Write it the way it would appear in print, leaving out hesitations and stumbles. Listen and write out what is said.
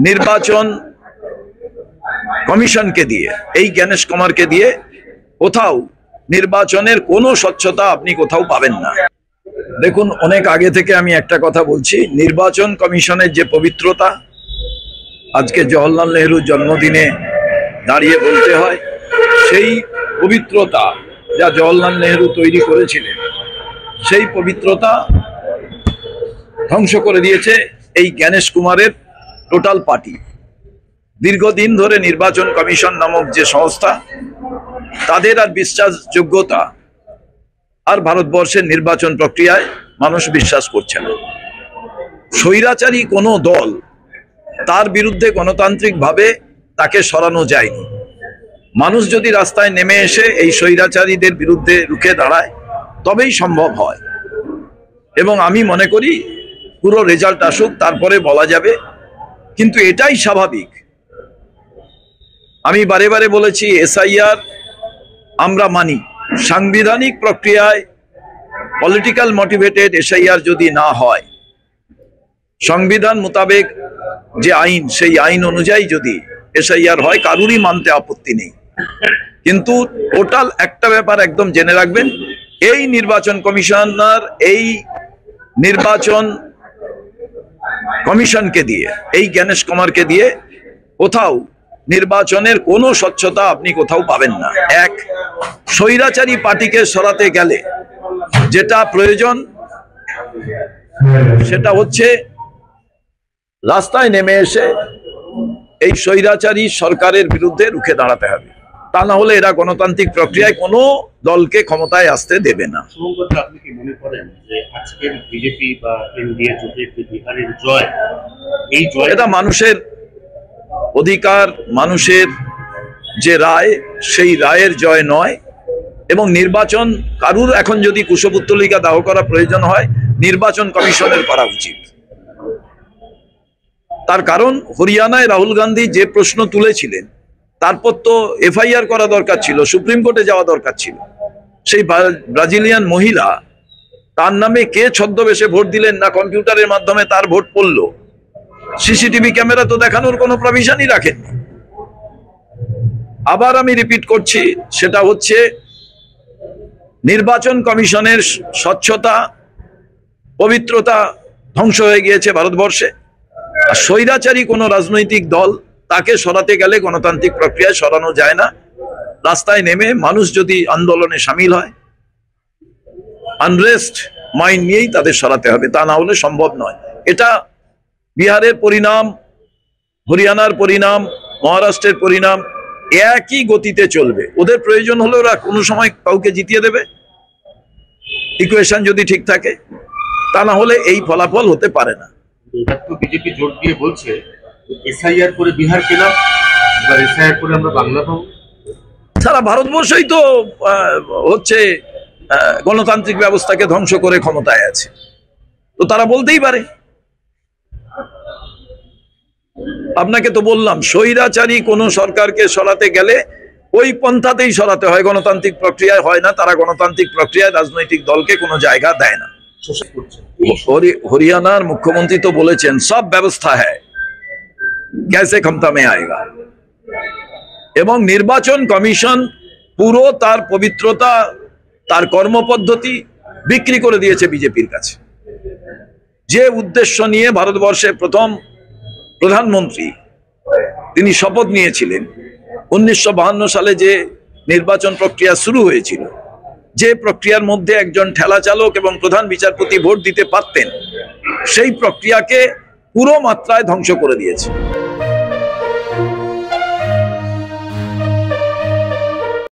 নির্বাচন কমিশনকে দিয়ে, এই জ্ঞানেশ কুমারকে দিয়ে কোথাও নির্বাচনের কোনো স্বচ্ছতা আপনি কোথাও পাবেন না। দেখুন, অনেক আগে থেকে আমি একটা কথা বলছি, নির্বাচন কমিশনের যে পবিত্রতা আজকে জওহরলাল নেহরুর জন্মদিনে দাঁড়িয়ে বলতে হয়, সেই পবিত্রতা যা জওহরলাল নেহরু তৈরি করেছিলেন, সেই পবিত্রতা ধ্বংস করে দিয়েছে এই জ্ঞানেশ কুমারের টোটাল পার্টি। দীর্ঘদিন ধরে নির্বাচন কমিশন নামক যে সংস্থা, তাদের আর বিশ্বাসযোগ্যতা আর ভারতবর্ষের নির্বাচন প্রক্রিয়ায় মানুষ বিশ্বাস করছে না। স্বৈরাচারী কোনো দল, তার বিরুদ্ধে গণতান্ত্রিকভাবে তাকে সরানো যায়নি। মানুষ যদি রাস্তায় নেমে এসে এই স্বৈরাচারীদের বিরুদ্ধে রুখে দাঁড়ায়, তবেই সম্ভব হয়। এবং আমি মনে করি পুরো রেজাল্ট আসুক, তারপরে বলা যাবে। কিন্তু এটাই স্বাভাবিক। আমি বারে বারে বলেছি, এসআইআর আমরা মানি। সাংবিধানিক প্রক্রিয়ায় পলিটিক্যাল মোটিভেটেড এসআইআর যদি না হয়, সংবিধান মোতাবেক যে আইন, সেই আইন অনুযায়ী যদি এসআইআর হয়, কারুরই মানতে আপত্তি নেই। কিন্তু টোটাল একটা ব্যাপার একদম জেনে রাখবেন, এই নির্বাচন কমিশনার, এই নির্বাচন কমিশনকে দিয়ে, এই জ্ঞানেশ কুমারকে দিয়ে কোথাও নির্বাচনের কোনো স্বচ্ছতা আপনি কোথাও পাবেন না। এক, স্বৈরাচারী পার্টিকে সরাতে গেলে যেটা প্রয়োজন, সেটা হচ্ছে রাস্তায় নেমে এসে এই স্বৈরাচারী সরকারের বিরুদ্ধে রুখে দাঁড়াতে হবে। তা না হলে এরা গণতান্ত্রিক প্রক্রিয়ায় কোনো দলকে ক্ষমতায় আসতে দেবে না। আপনি কি মনে করেন যে আজকের বিজেপি বা এনডিএ জোটের যে বিহারের জয়, এই জয় এটা মানুষের অধিকার, মানুষের যে রায়, সেই রায়ের জয় নয়। এবং নির্বাচন কারুর এখন যদি কুশপুত্তলিকা দাহ করা প্রয়োজন হয়, নির্বাচন কমিশনের করা উচিত। তার কারণ, হরিয়ানায় রাহুল গান্ধী যে প্রশ্ন তুলেছিলেন, তারপর তো এফআইআর করা দরকার ছিল, সুপ্রিম কোর্টে যাওয়া দরকার ছিল। সেই ব্রাজিলিয়ান মহিলা, তার নামে কে ছদ্মবেশে ভোট দিলেন না কম্পিউটারের মাধ্যমে তার ভোট পড়লো, সিসিটিভি ক্যামেরা তো দেখানোর কোনো প্রভিশনই রাখেননি। আবার আমি রিপিট করছি, সেটা হচ্ছে নির্বাচন কমিশনের স্বচ্ছতা, পবিত্রতা ধ্বংস হয়ে গিয়েছে ভারতবর্ষে। আর স্বৈরাচারী কোনো রাজনৈতিক দল, তাকে সরাতে গেলে গণতান্ত্রিক প্রক্রিয়ায় সরানো যায় না। রাস্তায় নেমে মানুষ যদি আন্দোলনে সামিল হয়, আনরেস্ট মাইন্ড নিয়েই তাদের সরাতে হবে, তা না হলে সম্ভব নয়। এটা বিহারের পরিণাম, হরিয়ানার পরিণাম, মহারাষ্ট্রের পরিণাম একই গতিতে চলবে। ওদের প্রয়োজন হলে ওরা কোনো সময় কাউকে জিতিয়ে দেবে, ইকুয়েশন যদি ঠিক থাকে। তা না হলে এই ফলাফল হতে পারে না। বিজেপি জোট দিয়ে বলছে এসআইআর করে বিহার পেলাম, এবার এসআইআর করে আমরা বাংলা পাবো। সারা ভারতবর্ষই তো হচ্ছে গণতান্ত্রিক ব্যবস্থাকে ধ্বংস করে ক্ষমতায় আছে, তো তারা বলতেই পারে। আপনাকে তো বললাম, স্বৈরাচারী কোনো সরকারকে সরাতে গেলে ওই পন্থাতেই সরাতে হয়, গণতান্ত্রিক প্রক্রিয়ায় হয় না। তারা গণতান্ত্রিক প্রক্রিয়ায় রাজনৈতিক দলকে কোনো জায়গা দেয় না। হরিয়ানার মুখ্যমন্ত্রী তো বলেছেন, সব ব্যবস্থা হ্যায়, कैसे ক্ষমতা মে আয়েগা। এবং নির্বাচন কমিশন পুরো তার পবিত্রতা, তার কর্মপদ্ধতি বিক্রি করে দিয়েছে বিজেপির কাছে। যে উদ্দেশ্য নিয়ে ভারতবর্ষের প্রথম প্রধানমন্ত্রী তিনি শপথ নিয়েছিলেন, 1952 সালে যে নির্বাচন প্রক্রিয়া শুরু হয়েছিল, যে প্রক্রিয়ার মধ্যে একজন ঠেলা চালক এবং প্রধান বিচারপতি ভোট দিতে পারতেন, সেই প্রক্রিয়াকে পুরো মাত্রায় ধ্বংস করে দিয়েছে।